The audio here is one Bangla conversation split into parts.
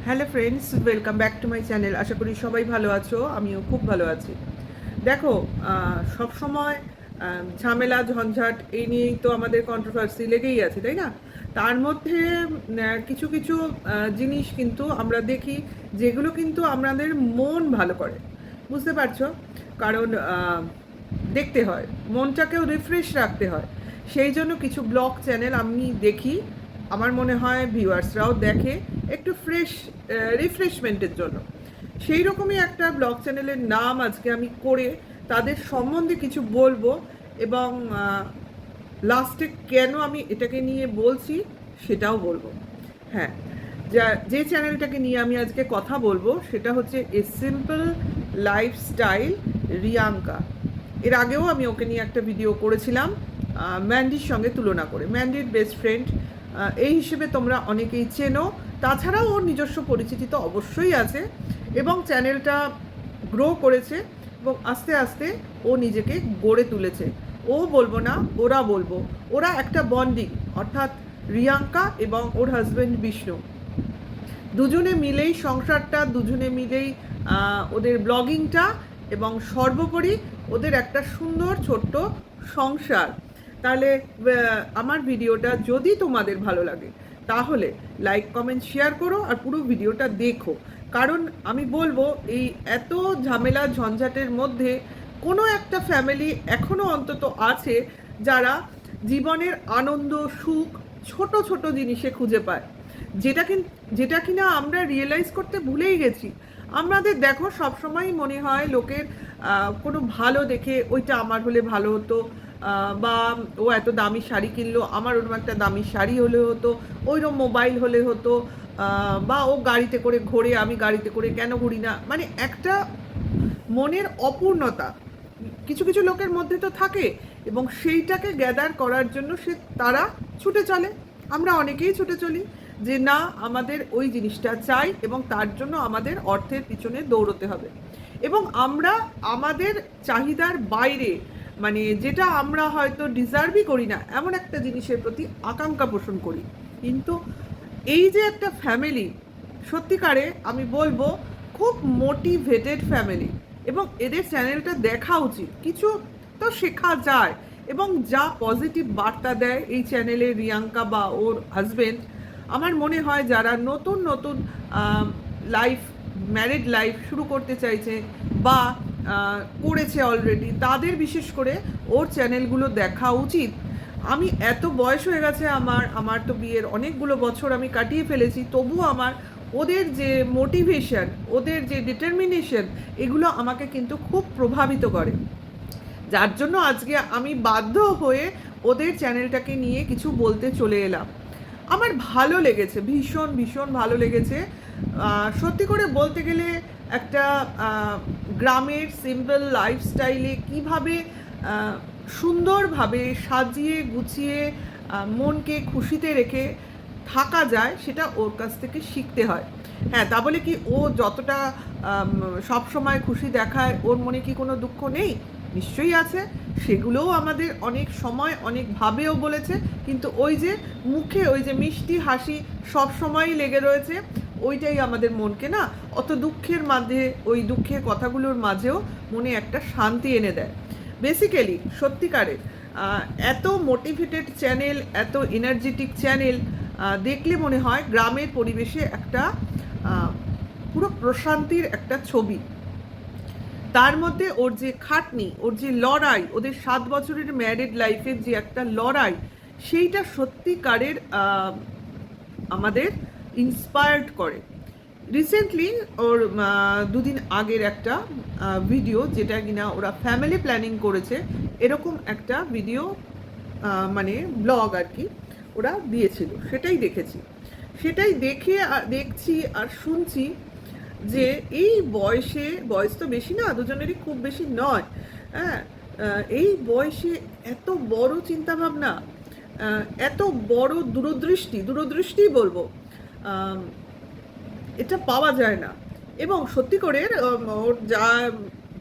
Hello friends, welcome back to my channel. আশা করি সবাই ভালো আছো, আমিও খুব ভালো আছি। দেখো, সব সময় ঝামেলা ঝঞ্ঝাট এই নিয়েই তো আমাদের কন্ট্রোভার্সি লেগেই আছে, তাই না? তার মধ্যে কিছু কিছু জিনিস কিন্তু আমরা দেখি যেগুলো কিন্তু আমাদের মন ভালো করে, বুঝতে পারছো? কারণ দেখতে হয়, মনটাকেও রিফ্রেশ রাখতে হয়। সেই জন্য কিছু ব্লগ চ্যানেল আমি দেখি, আমার মনে হয় ভিউয়ার্সরাও দেখে একটু রিফ্রেশমেন্টের জন্য। সেই রকমই একটা ব্লগ চ্যানেলের নাম আজকে আমি করে তাদের সম্বন্ধে কিছু বলবো, এবং লাস্টে কেন আমি এটাকে নিয়ে বলছি সেটাও বলবো। হ্যাঁ, যে চ্যানেলটাকে নিয়ে আমি আজকে কথা বলবো সেটা হচ্ছে এ সিম্পল লাইফস্টাইল রিয়াঙ্কা। এর আগেও আমি ওকে নিয়ে একটা ভিডিও করেছিলাম ম্যান্ডির সঙ্গে তুলনা করে। ম্যান্ডির বেস্ট ফ্রেন্ড এই হিসেবে তোমরা অনেকেই চেনো। তাছাড়াও ওর নিজস্ব পরিচিতি তো অবশ্যই আছে, এবং চ্যানেলটা গ্রো করেছে এবং আস্তে আস্তে ও নিজেকে গড়ে তুলেছে। ও বলবো না, ওরা বলবো। ওরা একটা বন্ডিং, অর্থাৎ রিয়াঙ্কা এবং ওর হাজব্যান্ড বিষ্ণু দুজনে মিলেই সংসারটা, দুজনে মিলেই ওদের ব্লগিংটা, এবং সর্বোপরি ওদের একটা সুন্দর ছোট্ট সংসার। তাহলে আমার ভিডিওটা যদি তোমাদের ভালো লাগে তাহলে লাইক কমেন্ট শেয়ার করো আর পুরো ভিডিওটা দেখো। কারণ আমি বলবো, এই এত ঝামেলা ঝঞ্ঝাটের মধ্যে কোনো একটা ফ্যামিলি এখনও অন্তত আছে যারা জীবনের আনন্দ সুখ ছোট ছোট জিনিসে খুঁজে পায়, যেটা কিনা আমরা রিয়েলাইজ করতে ভুলেই গেছি। আমাদের দেখো সবসময় মনে হয় লোকের কোনো ভালো দেখে ওইটা আমার হলে ভালো হতো, বা ও এত দামি শাড়ি কিনলো, আমার ওরকম একটা দামি শাড়ি হলে হতো, ওইরকম মোবাইল হলে হতো, বা ও গাড়িতে করে ঘোরে, আমি গাড়িতে করে কেন ঘুরি না। মানে একটা মনের অপূর্ণতা কিছু কিছু লোকের মধ্যে তো থাকে, এবং সেইটাকে গ্যাদার করার জন্য তারা ছুটে চলে। আমরা অনেকেই ছুটে চলি যে না, আমাদের ওই জিনিসটা চাই, এবং তার জন্য আমাদের অর্থের পিছনে দৌড়তে হবে, এবং আমরা আমাদের চাহিদার বাইরে, মানে যেটা আমরা হয়তো ডিজার্ভই করি না এমন একটা জিনিসের প্রতি আকাঙ্ক্ষা পোষণ করি। কিন্তু এই যে একটা ফ্যামিলি, সত্যিকারে আমি বলবো খুব মোটিভেটেড ফ্যামিলি, এবং এদের চ্যানেলটা দেখা উচিত। কিছু তো শেখা যায়, এবং যা পজিটিভ বার্তা দেয় এই চ্যানেলে রিয়াঙ্কা বা ওর হাজবেন্ড, আমার মনে হয় যারা নতুন নতুন লাইফ, ম্যারিড লাইফ শুরু করতে চাইছে বা করেছে অলরেডি, তাদের বিশেষ করে ওর চ্যানেলগুলো দেখা উচিত। আমি এত বয়স হয়ে গেছে আমার তো বিয়ের অনেকগুলো বছর আমি কাটিয়ে ফেলেছি, তবুও আমার ওদের যে মোটিভেশন, ওদের যে ডিটারমিনেশন, এগুলো আমাকে কিন্তু খুব প্রভাবিত করে। যার জন্য আজকে আমি বাধ্য হয়ে ওদের চ্যানেলটাকে নিয়ে কিছু বলতে চলে এলাম। আমার ভালো লেগেছে, ভীষণ ভীষণ ভালো লেগেছে। সত্যি করে বলতে গেলে একটা গ্রামের সিম্পল লাইফস্টাইলে কীভাবে সুন্দরভাবে সাজিয়ে গুছিয়ে মনকে খুশিতে রেখে থাকা যায়, সেটা ওর কাছ থেকে শিখতে হয়। হ্যাঁ, তা বলে কি ও যতটা সব সময় খুশি দেখায়, ওর মনে কি কোনো দুঃখ নেই? নিশ্চয়ই আছে। সেগুলোও আমাদের অনেক সময় অনেকভাবেও বলেছে, কিন্তু ওই যে মুখে ওই যে মিষ্টি হাসি সব সময়ই লেগে রয়েছে, ওইটাই আমাদের মনকে না অত দুঃখের মাঝে, ওই দুঃখের কথাগুলোর মাঝেও মনে একটা শান্তি এনে দেয়। বেসিক্যালি সত্যিকারের এত মোটিভেটেড চ্যানেল, এত এনার্জেটিক চ্যানেল দেখলে মনে হয় গ্রামের পরিবেশে একটা পুরো প্রশান্তির একটা ছবি। তার মধ্যে ওর যে খাটনি, ওর যে লড়াই, ওদের 7 বছরের ম্যারিড লাইফের যে একটা লড়াই, সেইটা সত্যিকারের আমাদের ইন্সপায়ার্ড করে। রিসেন্টলি ওর দুদিন আগের একটা ভিডিও, যেটা কিনা ওরা ফ্যামিলি প্ল্যানিং করেছে, এরকম একটা ভিডিও, মানে ব্লগ আর কি, ওরা দিয়েছিল, সেটাই দেখেছি। সেটাই দেখছি আর শুনছি যে এই বয়সে, বয়স তো বেশি না, দুজনেরই খুব বেশি নয়, হ্যাঁ, এই বয়সে এত বড় চিন্তাভাবনা, এত বড় দূরদৃষ্টি বলবো, এটা পাওয়া যায় না। এবং সত্যি করে ওর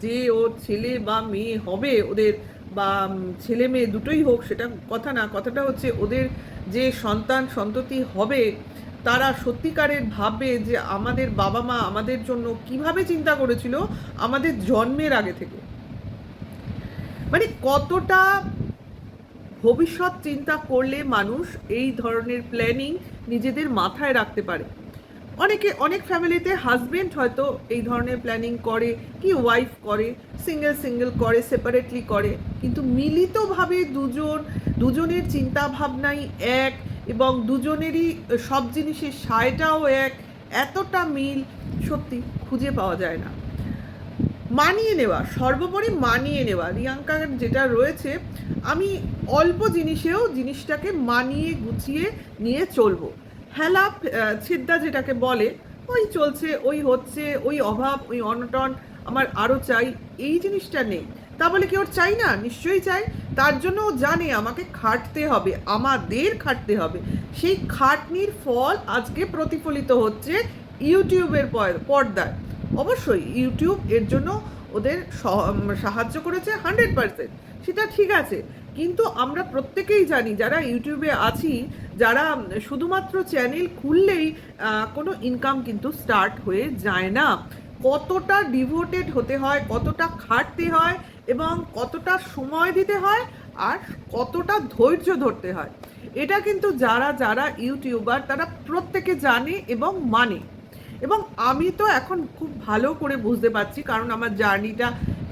যে ওর ছেলে বা মেয়ে হবে ওদের, বা ছেলে মেয়ে দুটোই হোক, সেটা কথা না, কথাটা হচ্ছে ওদের যে সন্তান সন্ততি হবে, তারা সত্যিকারের ভাবে যে আমাদের বাবা মা আমাদের জন্য কিভাবে চিন্তা করেছিল আমাদের জন্মের আগে থেকে, মানে কতটা ভবিষ্যৎ চিন্তা করলে মানুষ এই ধরনের প্ল্যানিং নিজেদের মাথায় রাখতে পারে। অনেক ফ্যামিলিতে হাজবেন্ড হয়তো এই ধরনের প্ল্যানিং করে, কি ওয়াইফ করে, সিঙ্গেল করে, সেপারেটলি করে, কিন্তু মিলিতভাবে দুজনের চিন্তা ভাবনাই এক এবং দুজনেরই সব জিনিসের সায়টাও এক, এতটা মিল সত্যি খুঁজে পাওয়া যায় না। মানিয়ে নেওয়া, সর্বোপরি মানিয়ে নেওয়া, রিয়াঙ্কার যেটা রয়েছে, আমি অল্প জিনিসেও জিনিসটাকে মানিয়ে গুছিয়ে নিয়ে চলবো। হেলা ছিদ্দা যেটাকে বলে, ওই চলছে, ওই হচ্ছে, ওই অভাব, ওই অনটন, আমার আরও চাই, এই জিনিসটা নেই। তা বলে কি ওর চাই না? নিশ্চয়ই চাই। তার জন্য ও জানে আমাকে খাটতে হবে, আমাদের খাটতে হবে। সেই খাটনির ফল আজকে প্রতিফলিত হচ্ছে ইউটিউবের পর্দায়। অবশ্যই ইউটিউব এর জন্য ওদের সাহায্য করেছে 100%, সেটা ঠিক আছে। কিন্তু আমরা প্রত্যেকেই জানি যারা ইউটিউবে আছি, যারা শুধুমাত্র চ্যানেল খুললেই কোনো ইনকাম কিন্তু স্টার্ট হয়ে যায় না। কতটা ডিভোটেড হতে হয়, কতটা খাটতে হয় এবং কতটা সময় দিতে হয় আর কতটা ধৈর্য ধরতে হয়, এটা কিন্তু যারা ইউটিউবার তারা প্রত্যেকে জানে এবং মানে। এবং আমি তো এখন খুব ভালো করে বুঝতে পারছি, কারণ আমার জার্নিটা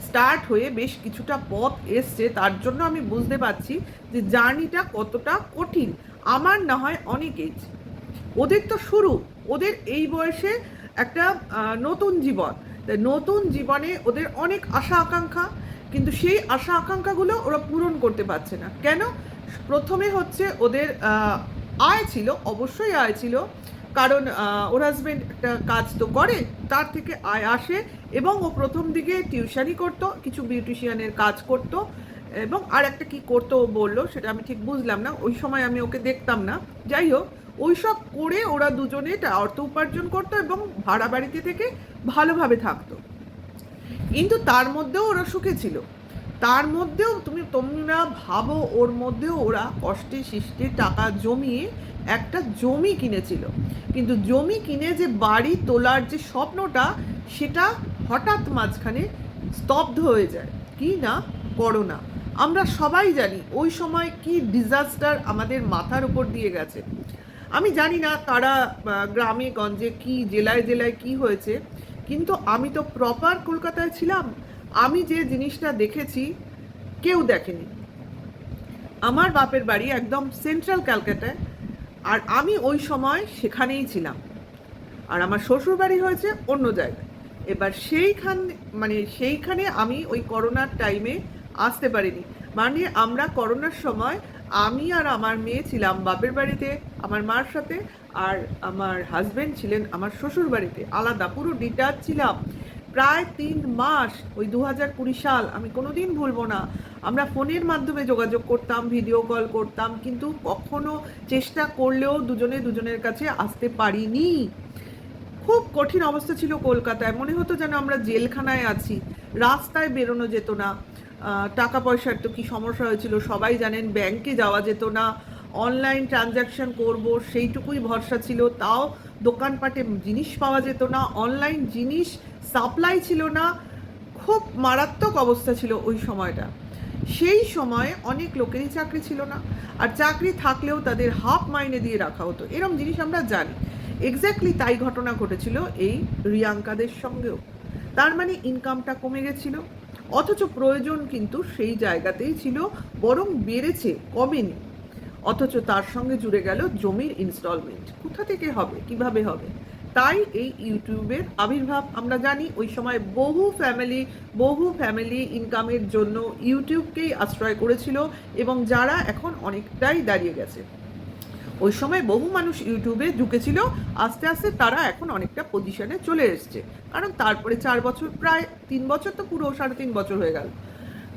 স্টার্ট হয়ে বেশ কিছুটা পথ এসছে, তার জন্য আমি বুঝতে পারছি যে জার্নিটা কতটা কঠিন। আমার না হয় অনেক এজ, ওদের তো শুরু, ওদের এই বয়সে একটা নতুন জীবন, নতুন জীবনে ওদের অনেক আশা আকাঙ্ক্ষা, কিন্তু সেই আশা আকাঙ্ক্ষাগুলো ওরা পূরণ করতে পারছে না। কেন? প্রথমে হচ্ছে ওদের আয় ছিল, অবশ্যই আয় ছিল, কারণ ওর হাজব্যান্ড একটা কাজ তো করে, তার থেকে আয় আসে, এবং ও প্রথম দিকে টিউশনই করতো, কিছু বিউটিশিয়ানের কাজ করতো, এবং আর একটা কি করতো ও বললো, সেটা আমি ঠিক বুঝলাম না, ওই সময় আমি ওকে দেখতাম না। যাই হোক, ওই সব করে ওরা দুজনে অর্থ উপার্জন করতো এবং ভাড়া বাড়িতে থেকে ভালোভাবে থাকতো, কিন্তু তার মধ্যেও ওরা সুখে ছিল। তার মধ্যেও তোমরা ভাবো, ওর মধ্যেও ওরা কষ্টে শিষ্টে টাকা জমিয়ে একটা জমি কিনেছিল, কিন্তু জমি কিনে যে বাড়ি তোলার যে স্বপ্নটা, সেটা হঠাৎ মাঝখানে স্তব্ধ হয়ে যায়। কি না? করোনা। আমরা সবাই জানি ওই সময় কি ডিজাস্টার আমাদের মাথার উপর দিয়ে গেছে। আমি জানি না তারা গ্রামে গঞ্জে কি, জেলায় জেলায় কি হয়েছে, কিন্তু আমি তো প্রপার কলকাতায় ছিলাম। আমি যে জিনিসটা দেখেছি কেউ দেখেনি। আমার বাপের বাড়ি একদম সেন্ট্রাল ক্যালকাটায়, আর আমি ওই সময় সেখানেই ছিলাম, আর আমার শ্বশুর বাড়ি হয়েছে অন্য জায়গায়। এবার সেইখানে আমি ওই করোনার টাইমে আসতে পারিনি। মানে আমরা করোনার সময় আমি আর আমার মেয়ে ছিলাম বাপের বাড়িতে আমার মার সাথে, আর আমার হাজব্যান্ড ছিলেন আমার শ্বশুর বাড়িতে, আলাদা, পুরো ডিটাচ ছিলাম প্রায় 3 মাস। ওই 2020 সাল আমি কোনোদিন ভুলবো না। আমরা ফোনের মাধ্যমে যোগাযোগ করতাম, ভিডিও কল করতাম, কিন্তু কখনো চেষ্টা করলেও দুজনের কাছে আসতে পারিনি। খুব কঠিন অবস্থা ছিল কলকাতায়, মনে হতো যেন আমরা জেলখানায় আছি, রাস্তায় বেরোনো যেত না। টাকা পয়সার তো কি সমস্যা হয়েছিল সবাই জানেন, ব্যাংকে যাওয়া যেত না, অনলাইন ট্রানজ্যাকশন করব সেইটুকুই ভরসা ছিল, তাও দোকানপাটে জিনিস পাওয়া যেত না, অনলাইন জিনিস সাপ্লাই ছিল না। খুব মারাত্মক অবস্থা ছিল ওই সময়টা। সেই সময়ে অনেক লোকেরই চাকরি ছিল না, আর চাকরি থাকলেও তাদের হাফ মাইনে দিয়ে রাখা হতো, এরকম জিনিস আমরা জানি। এক্স্যাক্টলি তাই ঘটনা ঘটেছিল এই রিয়াঙ্কাদের সঙ্গেও। তার মানে ইনকামটা কমে গেছিল, অথচ প্রয়োজন কিন্তু সেই জায়গাতেই ছিল, বরং বেড়েছে, কমেনি। অথচ তার সঙ্গে জুড়ে গেল জমির ইনস্টলমেন্ট। কোথা থেকে হবে, কিভাবে হবে? তাই এই ইউটিউবের আবির্ভাব। আমরা জানি ওই সময় বহু ফ্যামিলি ইনকামের জন্য ইউটিউবকেই আশ্রয় করেছিল, এবং যারা এখন অনেকটাই দাঁড়িয়ে গেছে। ওই সময় বহু মানুষ ইউটিউবে ঢুকেছিল, আস্তে আস্তে তারা এখন অনেকটা পজিশনে চলে এসছে, কারণ তারপরে 4 বছর, প্রায় 3 বছর, তো পুরো 3.5 বছর হয়ে গেল।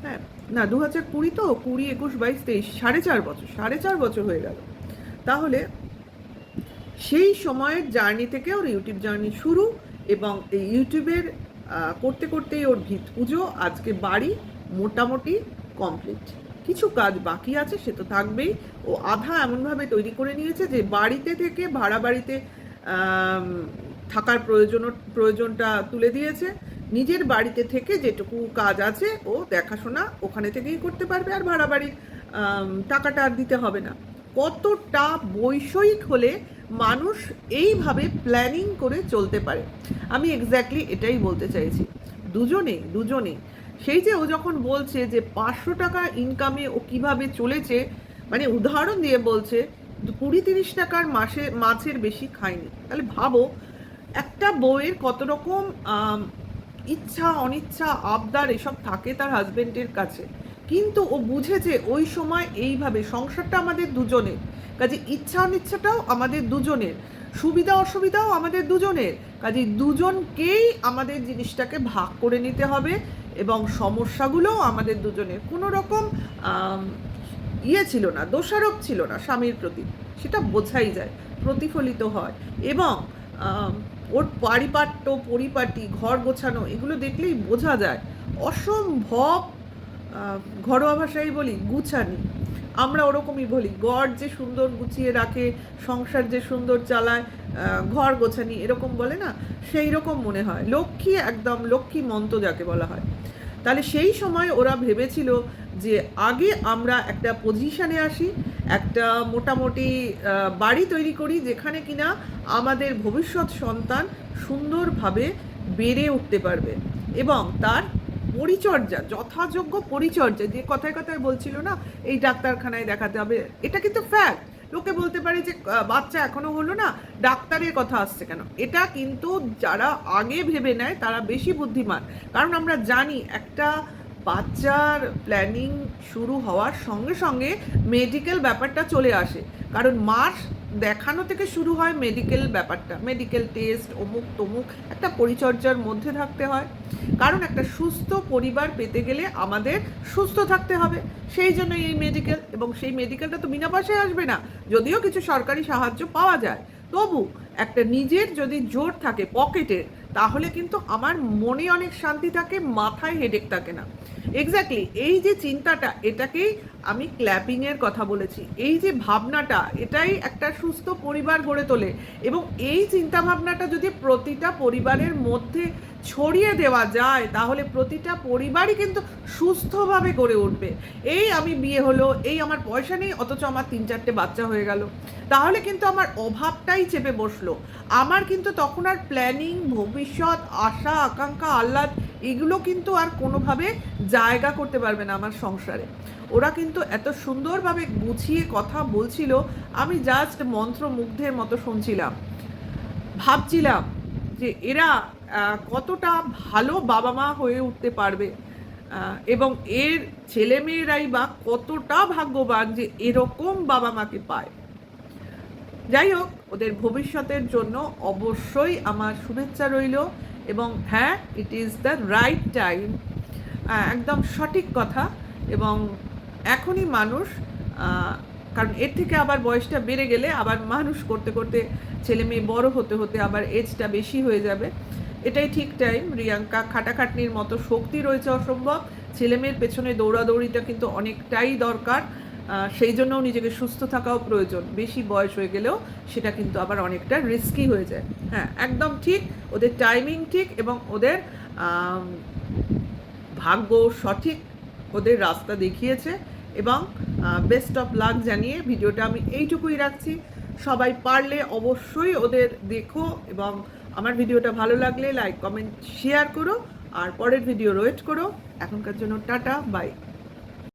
হ্যাঁ, না 2020 তো 20, 21, 22, 23, 4.5 বছর হয়ে গেল। তাহলে সেই সময়ের জার্নি থেকে ওর ইউটিউব জার্নি শুরু, এবং এই ইউটিউবের করতে করতেই ওর ভিত পুজো, আজকে বাড়ি মোটামুটি কমপ্লিট। কিছু কাজ বাকি আছে, সে তো থাকবেই। ও আধা এমনভাবে তৈরি করে নিয়েছে যে বাড়িতে থেকে ভাড়া বাড়িতে থাকার প্রয়োজনটা তুলে দিয়েছে। নিজের বাড়িতে থেকে যেটুকু কাজ আছে ও দেখাশোনা ওখানে থেকেই করতে পারবে, আর ভাড়া বাড়ির টাকাটা আর দিতে হবে না। কতটা বৈষয়িক হলে মানুষ এইভাবে প্ল্যানিং করে চলতে পারে, আমি এক্স্যাক্টলি এটাই বলতে চাইছি। দুজনে সেই যে ও যখন বলছে যে 500 টাকা ইনকামে ও কিভাবে চলেছে, মানে উদাহরণ দিয়ে বলছে 20-30 টাকার মাছের বেশি খায়নি। তাহলে ভাবো একটা বউয়ের কত রকম ইচ্ছা অনিচ্ছা আবদার এসব থাকে তার হাজবেন্ডের কাছে, কিন্তু ও বুঝেছে ওই সময় এইভাবে সংসারটা আমাদের দুজনের, কাজে ইচ্ছা অনিচ্ছাটাও আমাদের দুজনের, সুবিধা অসুবিধাও আমাদের দুজনের, কাজে দুজনকেই আমাদের জিনিসটাকে ভাগ করে নিতে হবে এবং সমস্যাগুলোও আমাদের দুজনের। কোনো রকম ছিল না, দোষারোপ ছিল না স্বামীর প্রতি, সেটা বোঝাই যায়, প্রতিফলিত হয়। এবং ওর পরিপাটি ঘর গোছানো এগুলো দেখলেই বোঝা যায় অসম্ভব, ঘরোয়া ভাষায় বলি গুছানি, আমরা ওরকমই বলি। ঘর যে সুন্দর গুছিয়ে রাখে, সংসার যে সুন্দর চালায়, ঘর গোছানি এরকম বলে না, সেই রকম মনে হয়। লক্ষ্মী, একদম লক্ষ্মী মন্ত যাকে বলা হয়। তাহলে সেই সময় ওরা ভেবেছিল যে আগে আমরা একটা পজিশানে আসি, একটা মোটামুটি বাড়ি তৈরি করি যেখানে কিনা আমাদের ভবিষ্যৎ সন্তান সুন্দরভাবে বেড়ে উঠতে পারবে এবং তার পরিচর্যা, যথাযোগ্য পরিচর্যা, যে কথায় কথায় বলছিল না এই ডাক্তারখানায় দেখাতে হবে, এটা কিন্তু ফ্যাক্ট। লোকে বলতে পারে যে বাচ্চা এখনো হলো না, ডাক্তারের কথা আসছে কেন, এটা কিন্তু যারা আগে ভেবে নেয় তারা বেশি বুদ্ধিমান। কারণ আমরা জানি একটা বাচ্চার প্ল্যানিং শুরু হওয়ার সঙ্গে সঙ্গে মেডিকেল ব্যাপারটা চলে আসে, কারণ মাস দেখানো থেকে শুরু হয় মেডিকেল ব্যাপারটা, মেডিকেল টেস্ট অমুক তমুক, একটা পরিচর্যার মধ্যে থাকতে হয়। কারণ একটা সুস্থ পরিবার পেতে গেলে আমাদের সুস্থ থাকতে হবে, সেই জন্য এই মেডিকেল, এবং সেই মেডিকেলটা তো বিনা পয়সায় আসবে না, যদিও কিছু সরকারি সাহায্য পাওয়া যায়, তবু একটা নিজের যদি জোর থাকে পকেটের, তাহলে কিন্তু আমার মনে অনেক শান্তি থাকে, মাথায় হেডেক থাকে না। এক্স্যাক্টলি এই যে চিন্তাটা, এটাকেই আমি ক্ল্যাপিংয়ের কথা বলেছি। এই যে ভাবনাটা, এটাই একটা সুস্থ পরিবার গড়ে তোলে, এবং এই চিন্তা ভাবনাটা যদি প্রতিটা পরিবারের মধ্যে ছড়িয়ে দেওয়া যায় তাহলে প্রতিটা পরিবারই কিন্তু সুস্থভাবে গড়ে উঠবে। এই আমি বিয়ে হলো, এই আমার পয়সা নেই অথচ আমার 3-4টে বাচ্চা হয়ে গেল, তাহলে কিন্তু আমার অভাবটাই চেপে বসলো, আমার কিন্তু তখন আর প্ল্যানিং, ভবিষ্যৎ, আশা আকাঙ্ক্ষা, আহ্লাদ এগুলো কিন্তু আর কোনোভাবে জায়গা করতে পারবে না আমার সংসারে। ওরা কিন্তু এত সুন্দরভাবে গুছিয়ে কথা বলছিল, আমি জাস্ট মন্ত্রমুগ্ধের মতো শুনছিলাম, ভাবছিলাম যে এরা কতটা ভালো বাবা মা হয়ে উঠতে পারবে, এবং এর ছেলেমেয়েরাই বা কতটা ভাগ্যবান যে এরকম বাবা মাকে পায়। যাই হোক, ওদের ভবিষ্যতের জন্য অবশ্যই আমার শুভেচ্ছা রইল, এবং হ্যাঁ, it is the right time, একদম সঠিক কথা। এবং এখনই মানুষ, কারণ এর থেকে আবার বয়সটা বেড়ে গেলে আবার মানুষ করতে করতে ছেলে মেয়ে বড় হতে হতে আবার এজটা বেশি হয়ে যাবে, এটাই ঠিক টাইম। রিয়াঙ্কা খাটাখাটনির মতো শক্তি রয়েছে অসম্ভব, ছেলে মেয়ের পেছনে দৌড়াদৌড়িটা কিন্তু অনেকটাই দরকার, সেই জন্যও নিজেকে সুস্থ থাকাও প্রয়োজন। বেশি বয়স হয়ে গেলেও সেটা কিন্তু আবার অনেকটা রিস্কি হয়ে যায়। হ্যাঁ, একদম ঠিক, ওদের টাইমিং ঠিক এবং ওদের ভাগ্য সঠিক ওদের রাস্তা দেখিয়েছে, এবং বেস্ট অফ লাক জানিয়ে ভিডিওটা আমি এইটুকুই রাখছি। সবাই পারলে অবশ্যই ওদের দেখো, এবং আমার ভিডিওটা ভালো লাগলে লাইক কমেন্ট শেয়ার করো, আর পরের ভিডিও ওয়েট করো। এখনকার জন্য টাটা, বাই।